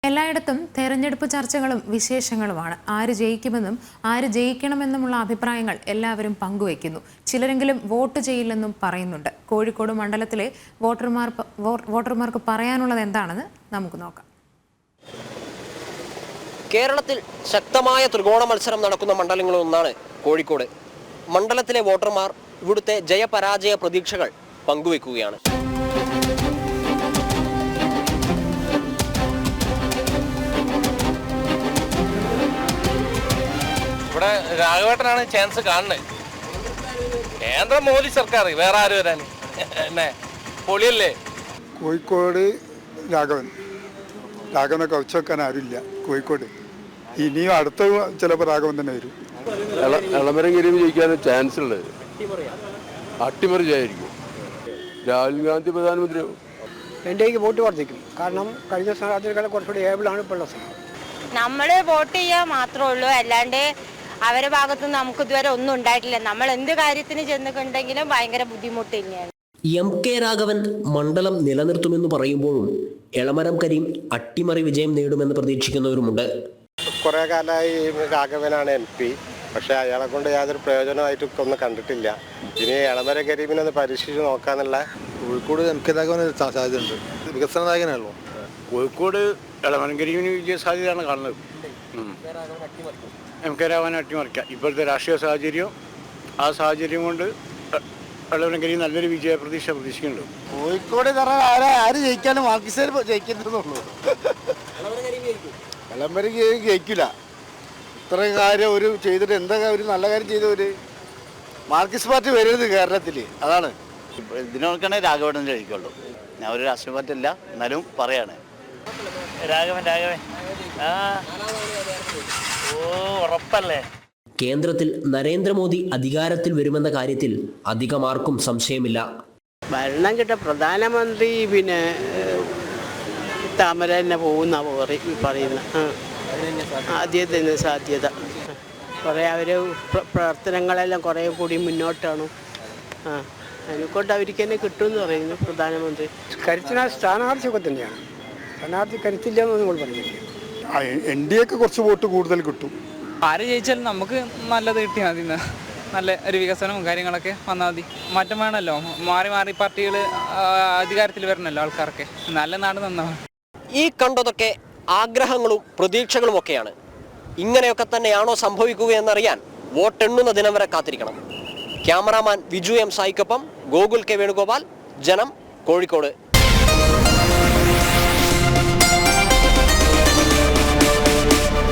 എല്ലായിടത്തും തെരഞ്ഞെടുപ്പ് ചർച്ചകളും വിശേഷങ്ങളുമാണ്. ആര് ജയിക്കുമെന്നും ആര് ജയിക്കണമെന്നുമുള്ള അഭിപ്രായങ്ങൾ എല്ലാവരും പങ്കുവയ്ക്കുന്നു. ചിലരെങ്കിലും വോട്ട് ചെയ്യില്ലെന്നും പറയുന്നുണ്ട്. കോഴിക്കോട് മണ്ഡലത്തിലെ വോട്ടർമാർക്ക് പറയാനുള്ളത് എന്താണെന്ന് നമുക്ക് നോക്കാം. കേരളത്തിൽ ശക്തമായ ത്രികോണ മത്സരം നടക്കുന്ന മണ്ഡലങ്ങളിലൊന്നാണ് കോഴിക്കോട്. മണ്ഡലത്തിലെ വോട്ടർമാർ ഇവിടുത്തെ ജയപരാജയ പ്രതീക്ഷകൾ പങ്കുവെക്കുകയാണ്. ഇവിടെ രാഘവേട്ടനാണ് ചാൻസ് കാണുന്നത്. കേന്ദ്ര മോദി സർക്കാർ, വേറെ ആര് വരാൻ? എന്നെ പൊളിയല്ലേ. കോഴിക്കോട് രാഘവനെ കവച്ചു വെക്കാൻ ആരുമില്ല കോഴിക്കോട്. ഇനിയും അടുത്ത ചിലപ്പോൾ രാഘവൻ തന്നെ വരും. എളമരം ജയിക്കാൻ ചാൻസ് ഉള്ളത് അട്ടിമറി ജയായിരിക്കും. രാഹുൽ ഗാന്ധി പ്രധാനമന്ത്രിയാവും. എൻ്റെ വോട്ട് വർദ്ധിക്കും. കാരണം കഴിഞ്ഞ സ്ഥാനാർത്ഥികളെ കുറച്ചുകൂടി ഏബിളാണ് ഇപ്പോൾ ഉള്ളത്. നമ്മൾ വോട്ട് ചെയ്യാൻ മാത്രമേ ഉള്ളൂ, അല്ലാണ്ട് അവരുടെ ഭാഗത്തുനിന്ന് നമുക്ക് ഇതുവരെ ഒന്നും ഉണ്ടായിട്ടില്ല. നമ്മൾ എന്ത് കാര്യത്തിന് ചെന്നിട്ടുണ്ടെങ്കിലും ഭയങ്കര ബുദ്ധിമുട്ട് തന്നെയാണ്. എം.കെ. രാഘവൻ മണ്ഡലം നിലനിർത്തുമെന്ന് പറയുമ്പോഴും എളമരം കരീം അട്ടിമറി വിജയം നേടുമെന്ന് പ്രതീക്ഷിക്കുന്നവരുമുണ്ട്. കുറേ കാലമായി രാഘവനാണ് MP, പക്ഷേ അയാളെ കൊണ്ട് യാതൊരു പ്രയോജനമായിട്ടൊക്കെ ഒന്നും കണ്ടിട്ടില്ല. ഇനി എളമരം കരീമിനെ ഒന്ന് പരീക്ഷിച്ച് നോക്കാന്നുള്ള. കോഴിക്കോട് M.K. രാഘവന് സാധ്യതയുണ്ട്. വികസന നായകനാണല്ലോ. കോഴിക്കോട് എളമരം കരീമിന് വിജയ സാധ്യതയാണ് കാണുന്നത്. M.K. രാഘവനെ അട്ടിമറിക്കാം. ഇപ്പോഴത്തെ രാഷ്ട്രീയ സാഹചര്യം, ആ സാഹചര്യം കൊണ്ട് എളമരം കരീം നല്ലൊരു വിജയ പ്രതീക്ഷിക്കുന്നുണ്ട്. കോഴിക്കോട് ആര് ജയിക്കാനും മാർക്സിസ്റ്റ് ജയിക്കുന്നുള്ളൂ. എളമരം ജയിക്കില്ല. ഇത്രയും കാര്യം ഒരു ചെയ്തിട്ട് എന്താ ഒരു നല്ല കാര്യം ചെയ്തവര് മാർക്സിസ്റ്റ് പാർട്ടി വരരുത് കേരളത്തിൽ. അതാണ് ഇതിനൊക്കെ രാഘവൻ ജയിക്കുള്ളൂ. ഞാൻ ഒരു രാഷ്ട്രീയ പാർട്ടി ഇല്ല, എന്നാലും പറയാണ് രാഘവൻ. ഉറപ്പല്ലേ. കേന്ദ്രത്തിൽ നരേന്ദ്രമോദി അധികാരത്തിൽ വരുമെന്ന കാര്യത്തിൽ അധികമാർക്കും സംശയമില്ല. ഭരണം കിട്ടാൻ പ്രധാനമന്ത്രി പിന്നെ താമര തന്നെ പോകുന്ന പറയുന്ന ആദ്യം തന്നെ സാധ്യത. കുറേ അവർ പ്രവർത്തനങ്ങളെല്ലാം കുറേ കൂടി മുന്നോട്ടാണ്. അതിനെക്കൊണ്ട് അവർക്ക് തന്നെ കിട്ടുമെന്ന് പറയുന്നു പ്രധാനമന്ത്രി. കരുത്തിന സ്ഥാനാർത്ഥിയൊക്കെ തന്നെയാണ്. സ്ഥാനാർത്ഥി കരുത്തില്ല എന്ന് നമ്മൾ പറയുന്നില്ല. NDA കുറച്ച് വോട്ട് കൂടുതൽ കിട്ടും. ആര് ജയിച്ചാലും നമുക്ക് നല്ലത് കിട്ടിയാൽ മതി. നല്ല ഒരു വികസനവും കാര്യങ്ങളൊക്കെ വന്നാൽ മതി. മാറ്റം വേണമല്ലോ. മാറി മാറി പാർട്ടികൾ അധികാരത്തിൽ വരണമല്ലോ ആൾക്കാർക്ക്. നല്ല നാട് നന്നാവും. ഈ കണ്ടതൊക്കെ ആഗ്രഹങ്ങളും പ്രതീക്ഷകളും ഒക്കെയാണ്. ഇങ്ങനെയൊക്കെ തന്നെയാണോ സംഭവിക്കുക എന്നറിയാൻ വോട്ടെണ്ണുന്ന ദിനം വരെ കാത്തിരിക്കണം. Cameraman Viju M. സായിക്കൊപ്പം ഗോകുൽ K. വേണുഗോപാൽ, ജനം, കോഴിക്കോട്.